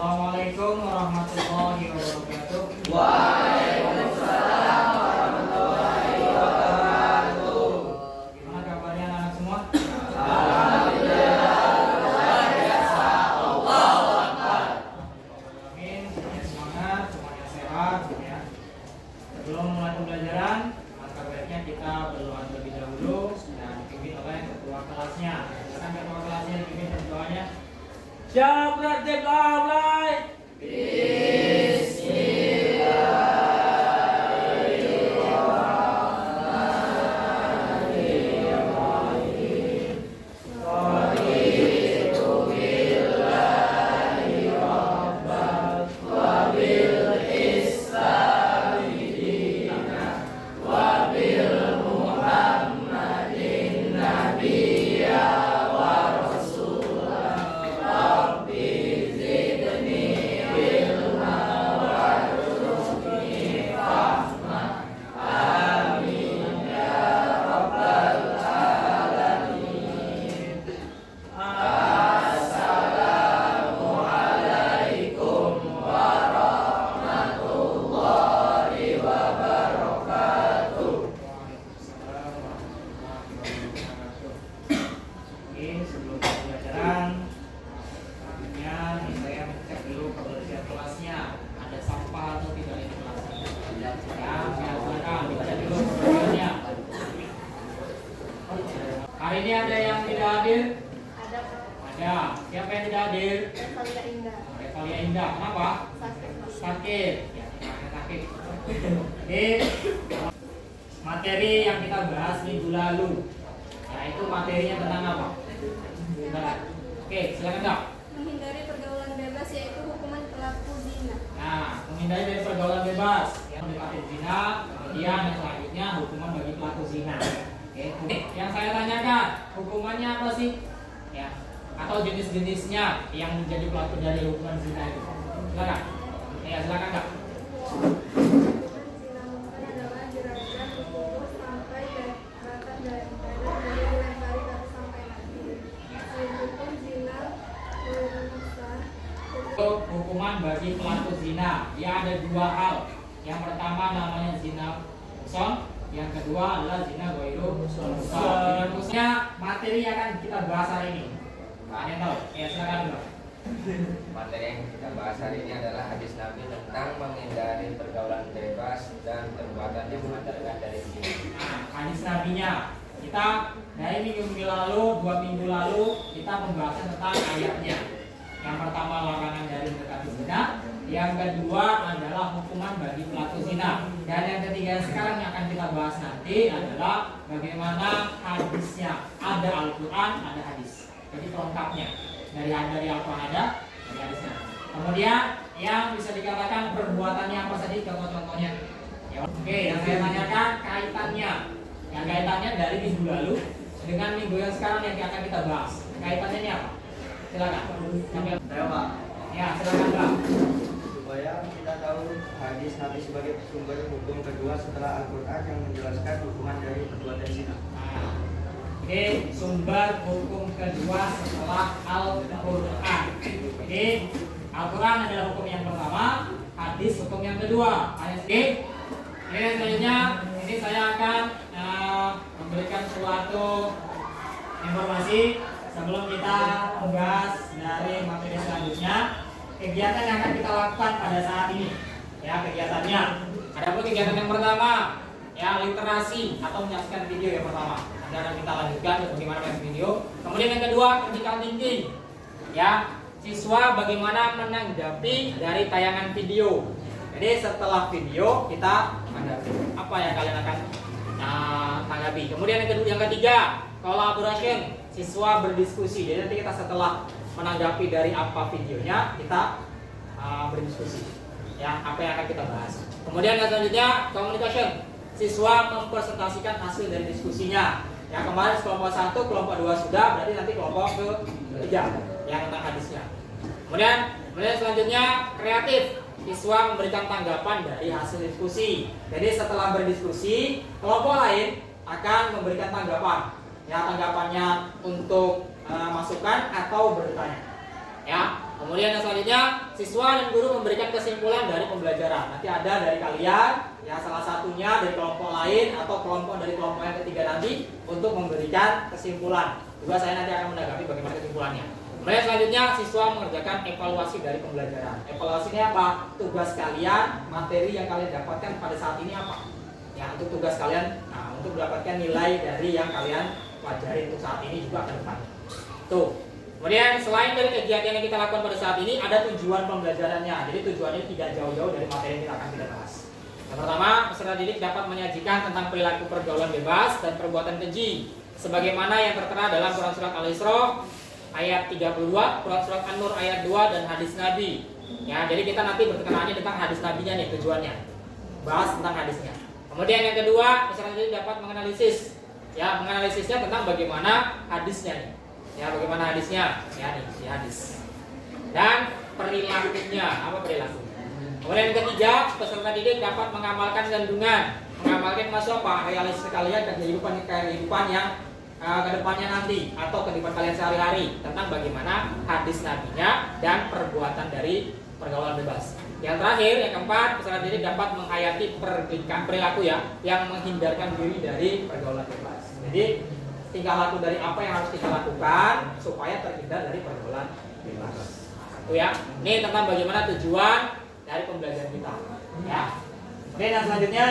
Assalamualaikum warahmatullahi wabarakatuh. Waalaikumsalam warahmatullahi wabarakatuh. Gimana kabarnya anak semua? Alhamdulillah luar biasa. Allahu Akbar. Amin. Semuanya semangat, semuanya sehat, ya. Sebelum mulai pembelajaran, maka baiknya kita berdoa terlebih dahulu dan dipimpin oleh ketua kelasnya. Silakan ketua kelasnya dipimpin doanya. Siap, praktek mulai. Sebelum pembelajaran, selanjutnya saya cek dulu kebersihan kelasnya. Ada sampah atau tidak di kelasnya? Ya, silakan dibaca dulu kebersihannya. Hari ini ada yang tidak hadir? Ada Ada. Siapa yang tidak hadir? Revalia Indah. Revalia Indah. Kenapa? Sakit. Ya, sakit. Oke. Materi yang kita bahas minggu lalu, yaitu materinya tentang apa? Oke, silakan Kak. Menghindari pergaulan bebas yaitu hukuman pelaku zina. Nah, menghindari dari pergaulan bebas, yang mendekati zina, kemudian yang selanjutnya hukuman bagi pelaku zina. Oke, yang saya tanyakan, hukumannya apa sih? Ya, atau jenis-jenisnya yang menjadi pelaku dari hukuman zina itu. Silakan. Ya, silakan Kak. Hukuman zina mungkar adalah dirajam, dipukul sampai bahkan dari dilempari baru sampai mati. Hukum zina merusak. Untuk hukuman bagi pelaku zina, dia ada dua hal. Yang pertama namanya zina muhsan, yang kedua adalah zina ghairu muhsan. Zina muhsannya materi yang akan kita bahas hari ini. Ada yang tahu? Ya, silakan Bro. Materi yang kita bahas hari ini adalah hadis Nabi tentang menghindari pergaulan bebas dan perbuatan yang mengantarkan dari zina. Nah, hadis nabinya kita dari minggu lalu, 2 minggu lalu kita membahas tentang ayatnya. Yang pertama larangan dari mendekati zina, yang kedua adalah hukuman bagi pelaku zina, dan yang ketiga sekarang yang akan kita bahas nanti adalah bagaimana hadisnya. Ada Al-Quran, ada hadis. Jadi pelengkapnya dari Al-Quran ada, dari hadisnya. Kemudian yang bisa dikatakan perbuatannya apa saja, contoh-contohnya. Ya, oke, yang saya tanyakan kaitannya. Yang kaitannya dari minggu lalu dengan minggu yang sekarang yang akan kita bahas. Kaitannya ini apa? Silakan. Saya Pak, Ya, silakan Bang. supaya kita tahu hadis Nabi sebagai sumber hukum kedua setelah Al-Quran yang menjelaskan hukuman dari perbuatan zina. Nah, oke, sumber hukum kedua setelah Al-Quran. Jadi Al-Quran adalah hukum yang pertama, hadis hukum yang kedua. Oke, selanjutnya ini saya akan memberikan suatu informasi sebelum kita membahas dari materi selanjutnya. Kegiatan yang akan kita lakukan pada saat ini, ya kegiatannya. Adapun kegiatan yang pertama, ya literasi atau menyaksikan video yang pertama. Nanti akan kita lanjutkan bagaimana menyaksikan video. Kemudian yang kedua, critical thinking, ya siswa bagaimana menanggapi dari tayangan video. Jadi setelah video kita menanggapi apa yang kalian akan tanggapi. Kemudian yang ketiga, collaboration, siswa berdiskusi. Jadi nanti kita setelah menanggapi dari apa videonya kita berdiskusi, ya apa yang akan kita bahas. Kemudian yang selanjutnya communication, siswa mempresentasikan hasil dari diskusinya. Ya kemarin kelompok 1, kelompok 2 sudah, berarti nanti kelompok ketiga yang tentang hadisnya. Kemudian selanjutnya kreatif, siswa memberikan tanggapan dari hasil diskusi. Jadi setelah berdiskusi, kelompok lain akan memberikan tanggapan. Ya, tanggapannya untuk masukan atau bertanya. Ya, Kemudian yang selanjutnya, siswa dan guru memberikan kesimpulan dari pembelajaran. Nanti ada dari kalian, ya salah satunya dari kelompok lain atau kelompok dari kelompok yang ketiga nanti untuk memberikan kesimpulan. Juga saya nanti akan menanggapi bagaimana kesimpulannya. Kemudian selanjutnya, siswa mengerjakan evaluasi dari pembelajaran. Evaluasi ini apa? Tugas kalian, materi yang kalian dapatkan pada saat ini apa? Ya, untuk tugas kalian, nah, untuk mendapatkan nilai dari yang kalian pelajari untuk saat ini juga ke depan. Tuh. Kemudian selain dari kegiatan yang kita lakukan pada saat ini, ada tujuan pembelajarannya. Jadi tujuannya tidak jauh-jauh dari materi yang kita akan bahas. Yang pertama, peserta didik dapat menyajikan tentang perilaku pergaulan bebas dan perbuatan keji, sebagaimana yang tertera dalam Quran Surat Al-Isra ayat 32, Quran Surat An-Nur ayat 2, dan hadis Nabi. Ya, jadi kita nanti berkenaan tentang hadis Nabinya nih tujuannya. Bahas tentang hadisnya. Kemudian yang kedua, peserta didik dapat menganalisis. Ya, menganalisisnya tentang bagaimana hadisnya nih. Ya, bagaimana hadisnya? Ya, nih, si hadis. Dan perilakunya, apa perilaku? Kemudian yang ketiga, peserta didik dapat mengamalkan kandungan. Mengamalkan masuk apa? Realisasi kalian ke kehidupan yang kedepannya nanti atau kehidupan kalian sehari-hari tentang bagaimana hadis nabinya dan perbuatan dari pergaulan bebas. Yang terakhir, yang keempat, peserta didik dapat menghayati perilaku ya yang menghindarkan diri dari pergaulan bebas. Jadi tingkah laku dari apa yang harus kita lakukan supaya terhindar dari pergaulan bebas. Satu ya. Ini tentang bagaimana tujuan dari pembelajaran kita. Ya. Oke, dan selanjutnya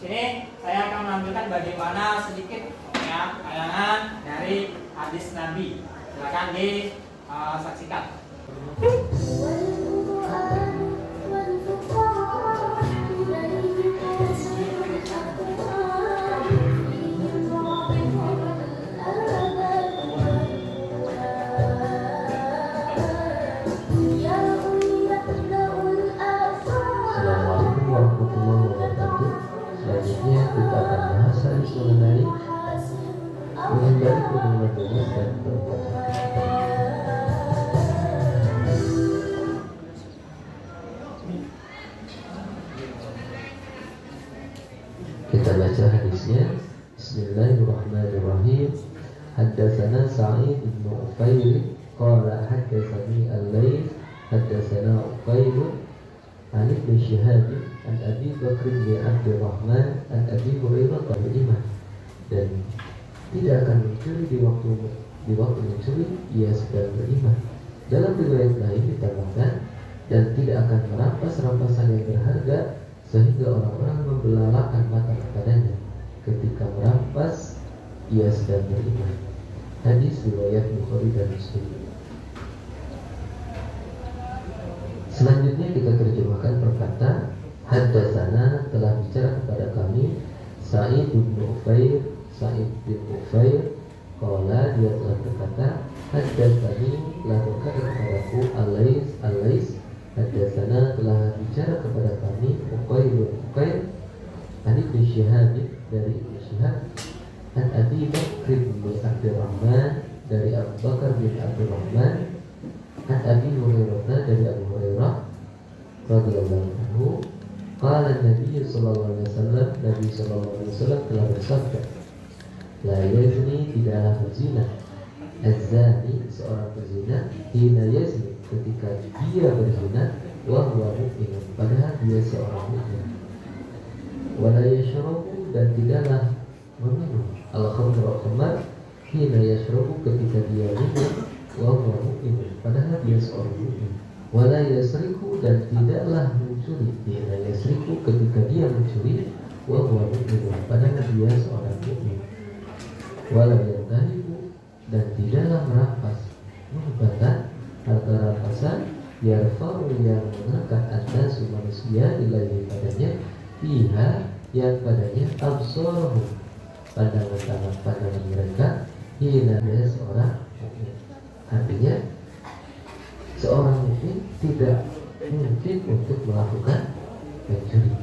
sini saya akan menampilkan bagaimana sedikit ya tayangan dari hadis Nabi. Silakan disaksikan. Selanjutnya kita akan bahas hadis mengenai menghindari pergaulan bebas dan perbuatan. Kita baca hadisnya. Bismillahirrahmanirrahim. Haddatsana Sa'id bin Ufair qala haddatsani Al-Laits haddatsana Ufair an Ibn Shihab an Abi Bakr bin Abdurrahman an Abi Hurairah beriman, dan tidak akan mencuri di waktu mencuri ia sedang beriman. Dalam riwayat lain ditambahkan, dan tidak akan merampas rampasan yang berharga sehingga orang-orang membelalakan mata kepadanya ketika merampas ia sedang beriman. Hadis riwayat Bukhari dan Muslim. Selanjutnya kita terjemahkan perkata haddatsana, telah bicara kepada kami Sa'id bin Ufair. Sa'id bin Ufair qala, dia telah berkata haddatsani, telah berkata kepadaku Al-Laits haddatsana, telah bicara kepada kami Uqail an Ibn Shihab, dari Ibn Shihab an Abi Bakr bin Abdurrahman, dari Abu Bakar bin Abdurrahman an Abi Hurairah, dari Abu Hurairah radhiyallahu anhu qala Nabi sallallahu alaihi wasallam, Nabi sallallahu alaihi wasallam telah bersabda, la yazni, tidaklah berzina, az-zani, seorang berzina, hina yazni, ketika dia berzina, wa huwa mu'min, padahal dia seorang mukmin, wa la yashrabu, dan tidaklah meminum, al-khamr, hina yashrabu, ketika dia minum, wa huwa mu'min, padahal dia seorang mukmin, wa la yasriku, dan tidaklah mencuri, hina yasriku, ketika dia mencuri, wa huwa mu'min, padahal dia seorang mukmin, wa la yantahibu, dan tidaklah merampas, menghubatan harta rampasan, yarfa'u, yang mengangkat atas manusia ilaihi, padanya, fiha, yang padanya, absarahum, pandangan mereka, hina, dia seorang mukmin. Artinya seorang mukmin tidak mungkin untuk melakukan mencuri.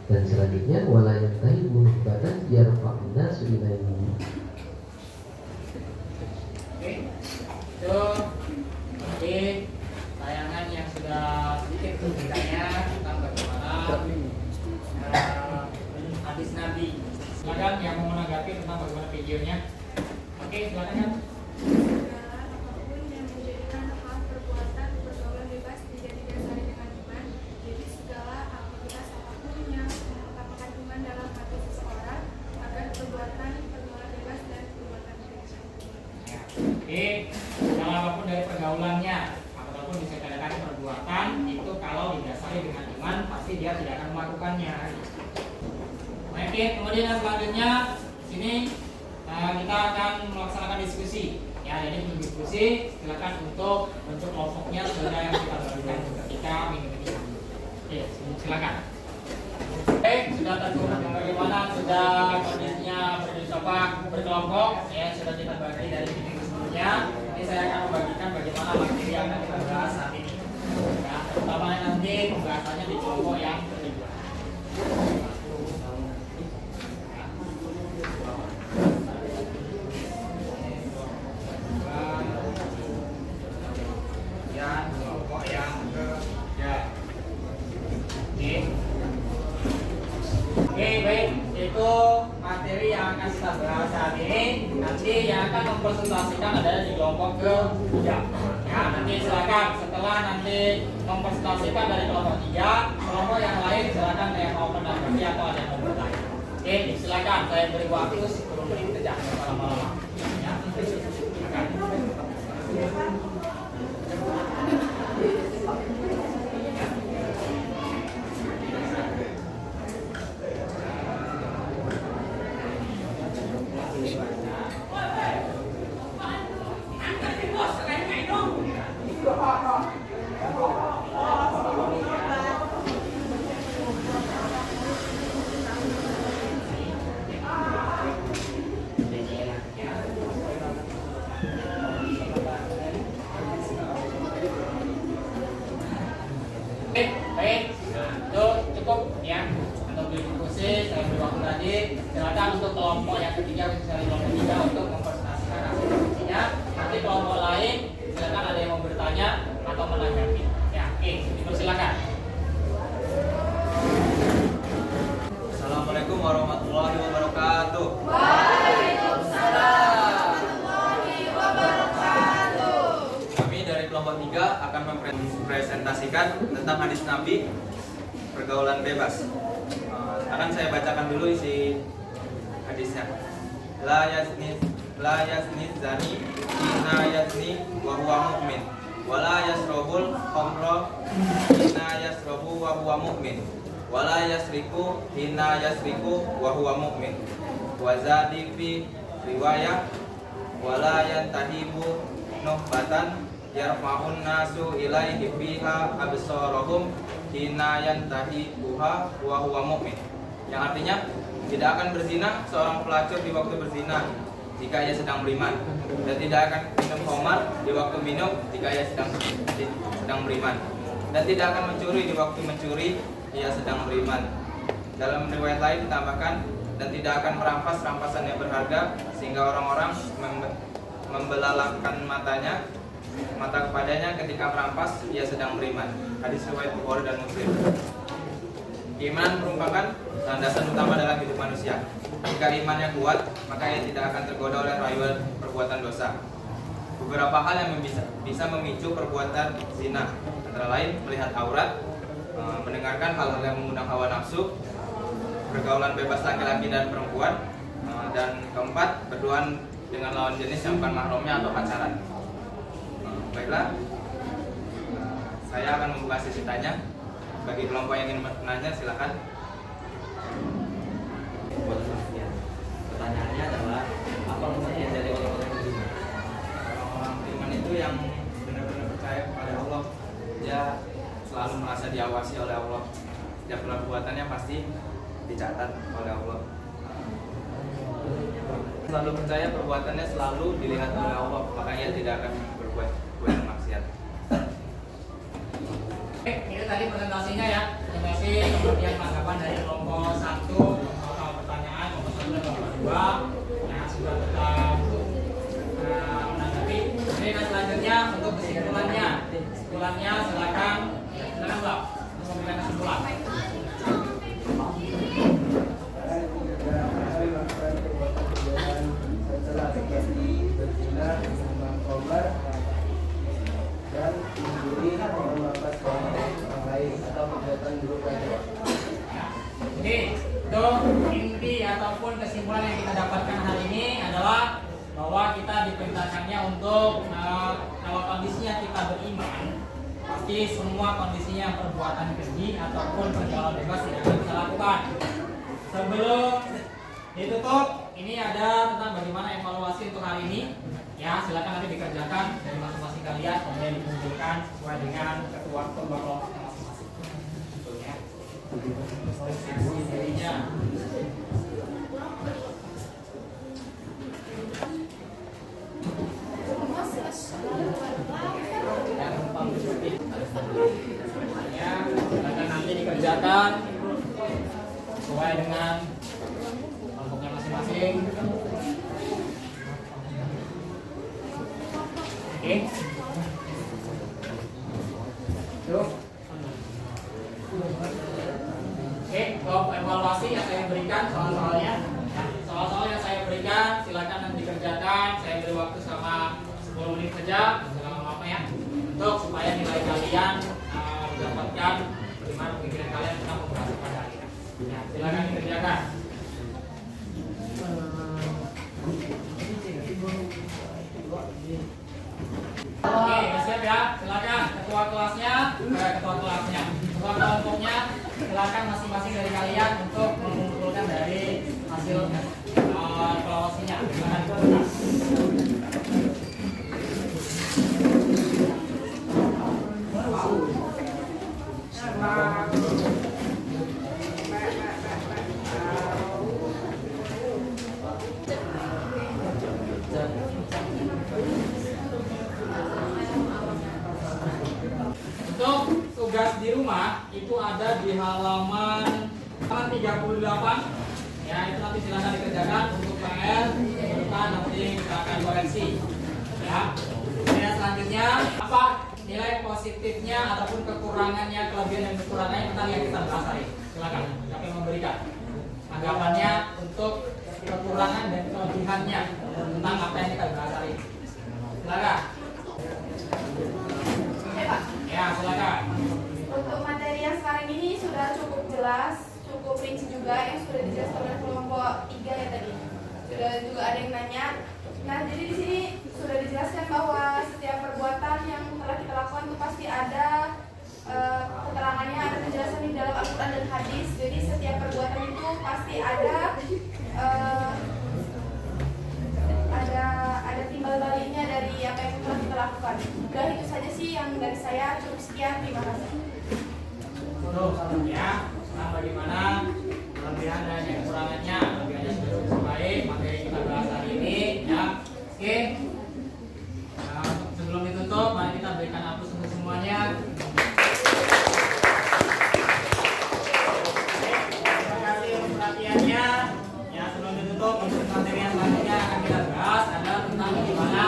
Dan selanjutnya wala yantahibu nuhbatan yarfa'un nasu ilaihi. Oke, itu tayangan yang sudah sedikit beritanya tentang bagaimana hadis Nabi. Silakan yang mau menanggapi tentang bagaimana videonya. Oke, silakan kan. Apapun yang menjadikan didasari dengan iman, pasti dia tidak akan melakukannya. Oke, kemudian yang selanjutnya sini kita akan melaksanakan diskusi. Ya, jadi untuk diskusi silakan untuk bentuk kelompoknya sesuai yang kita berikan ketika minggu ini. Oke, silakan. Oke, sudah terkumpul bagaimana sudah kondisinya bercoba berkelompok ya, sudah kita bagi dari minggu sebelumnya. Ini saya akan membagikan bagaimana materi yang akan kita bahas saat ini. Ya, terutama nanti pembahasannya di kelompok yang kedua. Kelompok yang ketiga. Oke, baik. Itu materi yang akan kita bahas saat ini. Nanti yang akan mempresentasikan adalah di kelompok ketiga. Ya, nanti silakan setelah nanti mempresentasikan dari kelompok 3, kelompok yang lain silakan yang mau menanggapi atau ada yang mau bertanya. Oke, silakan saya beri waktu 10 menit saja, lama-lama. Ya, silakan. Baik, itu cukup ya untuk diskusi. Saya beri waktu tadi. Silakan untuk kelompok yang ketiga, khususnya kelompok 3 untuk mempresentasikan hasil diskusinya. Nanti kelompok lain silakan ada yang mau bertanya atau menanggapi. Ya, oke, dipersilakan. Assalamualaikum warahmatullahi wabarakatuh. Kami dari kelompok 3 akan mempresentasikan tentang hadis Nabi pergaulan bebas. Akan saya bacakan dulu isi hadisnya. La yazni zani hina yazni wa huwa mu'min. Wa la yasrabul khamra hina yasrabu wa huwa mu'min. Wa la yasriku hina yasriku wa huwa mu'min. Wa zadi fi riwayah wa la yantahibu nuhbatan yarfa'un nasu ilaihi biha absarahum hina yantahibuha wa huwa mu'min. Yang artinya tidak akan berzina seorang pelacur di waktu berzina jika ia sedang beriman, dan tidak akan minum khamar di waktu minum jika ia sedang beriman, dan tidak akan mencuri di waktu mencuri ia sedang beriman. Dalam riwayat lain ditambahkan, dan tidak akan merampas rampasan yang berharga sehingga orang-orang membelalakkan mata kepadanya ketika merampas ia sedang beriman. Hadis riwayat Bukhari dan Muslim. Keimanan merupakan landasan utama dalam hidup manusia. Jika imannya kuat, maka ia tidak akan tergoda oleh rayuan perbuatan dosa. Beberapa hal yang bisa memicu perbuatan zina, antara lain melihat aurat, mendengarkan hal-hal yang mengundang hawa nafsu, pergaulan bebas laki-laki dan perempuan, dan keempat, berduaan dengan lawan jenis yang bukan mahramnya atau pacaran. Baiklah, saya akan membuka sesi tanya. Bagi kelompok yang ingin menanya, silakan. Pertanyaannya adalah apa pengertian dari orang-orang beriman? Orang-orang beriman itu yang benar-benar percaya kepada Allah. Dia selalu merasa diawasi oleh Allah. Setiap perbuatannya pasti dicatat oleh Allah. Selalu percaya perbuatannya selalu dilihat oleh Allah, makanya tidak akan berbuat maksiat. Itu tadi presentasinya ya, presentasi kemudian tanggapan dari kelompok 1, kelompok pertanyaan, kelompok 1 dan kelompok 2 yang sudah kita menanggapi. Jadi selanjutnya untuk kesimpulannya silakan Mbak untuk memberikan kesimpulan. Setelah terjadi berzina, memang korban dan mencuri atau merampas orang lain atau perbuatan buruk lainnya. Jadi itu inti ataupun kesimpulan yang kita dapatkan hari ini adalah bahwa kita diperintahkannya untuk kalau kondisinya kita beriman, pasti Berarti semua kondisinya perbuatan keji ataupun pergaulan bebas tidak akan bisa lakukan. Sebelum ditutup, ini ada tentang bagaimana evaluasi untuk hari ini. Ya, silakan nanti dikerjakan dari masing-masing kalian, kemudian dikumpulkan sesuai dengan ketua kelompoknya masing-masing. Tentunya. Seksi dirinya. Ya, silakan nanti dikerjakan sesuai dengan kelompoknya masing-masing. Oke. Yuk. Oke, untuk evaluasi yang saya berikan soal-soalnya. Soal-soal yang saya berikan silakan nanti dikerjakan. Saya beri waktu selama 10 menit saja, selama apa ya, untuk supaya nilai kalian mendapatkan bagaimana pemikiran kalian tentang pembahasan pada hari ini. Ya, silakan dikerjakan. Oke, siap ya. Silakan ketua kelasnya, ketua kelompoknya, silakan masing-masing dari kalian untuk mengumpulkan dari hasil evaluasinya. Silakan dikerjakan. Untuk tugas di rumah itu ada di halaman 38. Ya, itu nanti silakan dikerjakan untuk PR depan nanti kita akan koreksi. Ya. Kemudian selanjutnya apa nilai positifnya ataupun kekurangannya, kelebihan dan kekurangannya tentang yang kita bahas hari. Silakan siapa yang memberikan anggapannya untuk kekurangan dan kelebihannya tentang apa yang kita bahas hari. Silakan. Ya, silakan. Untuk materi yang sekarang ini sudah cukup jelas, cukup rinci juga yang sudah dijelaskan oleh kelompok 3 ya tadi. Sudah juga ada yang nanya. Nah, jadi di sini sudah dijelaskan bahwa setiap perbuatan yang telah kita lakukan itu pasti ada keterangannya, ada penjelasan di dalam Al-Quran dan hadis. Jadi setiap perbuatan itu pasti ada timbal baliknya dari apa yang telah kita lakukan. Udah itu saja sih yang dari saya. Cukup sekian, terima kasih. Ya, nah bagaimana kelebihan dan kekurangannya, kelebihannya sudah cukup baik materi kita bahas hari ini. Ya, oke. Nah, sebelum ditutup, mari kita berikan aplaus untuk semuanya. Terima kasih untuk perhatiannya. Ya, sebelum ditutup, untuk materi yang selanjutnya akan kita bahas adalah tentang bagaimana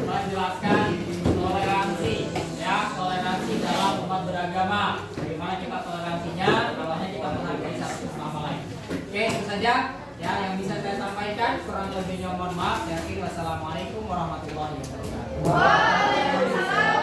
menjelaskan toleransi, ya, toleransi dalam umat beragama. Bagaimana kita toleransinya, awalnya kita menghargai satu sama lain. Oke, itu saja ya yang bisa saya sampaikan. Kurang lebihnya mohon maaf. Wassalamualaikum warahmatullahi wabarakatuh. Waalaikumsalam.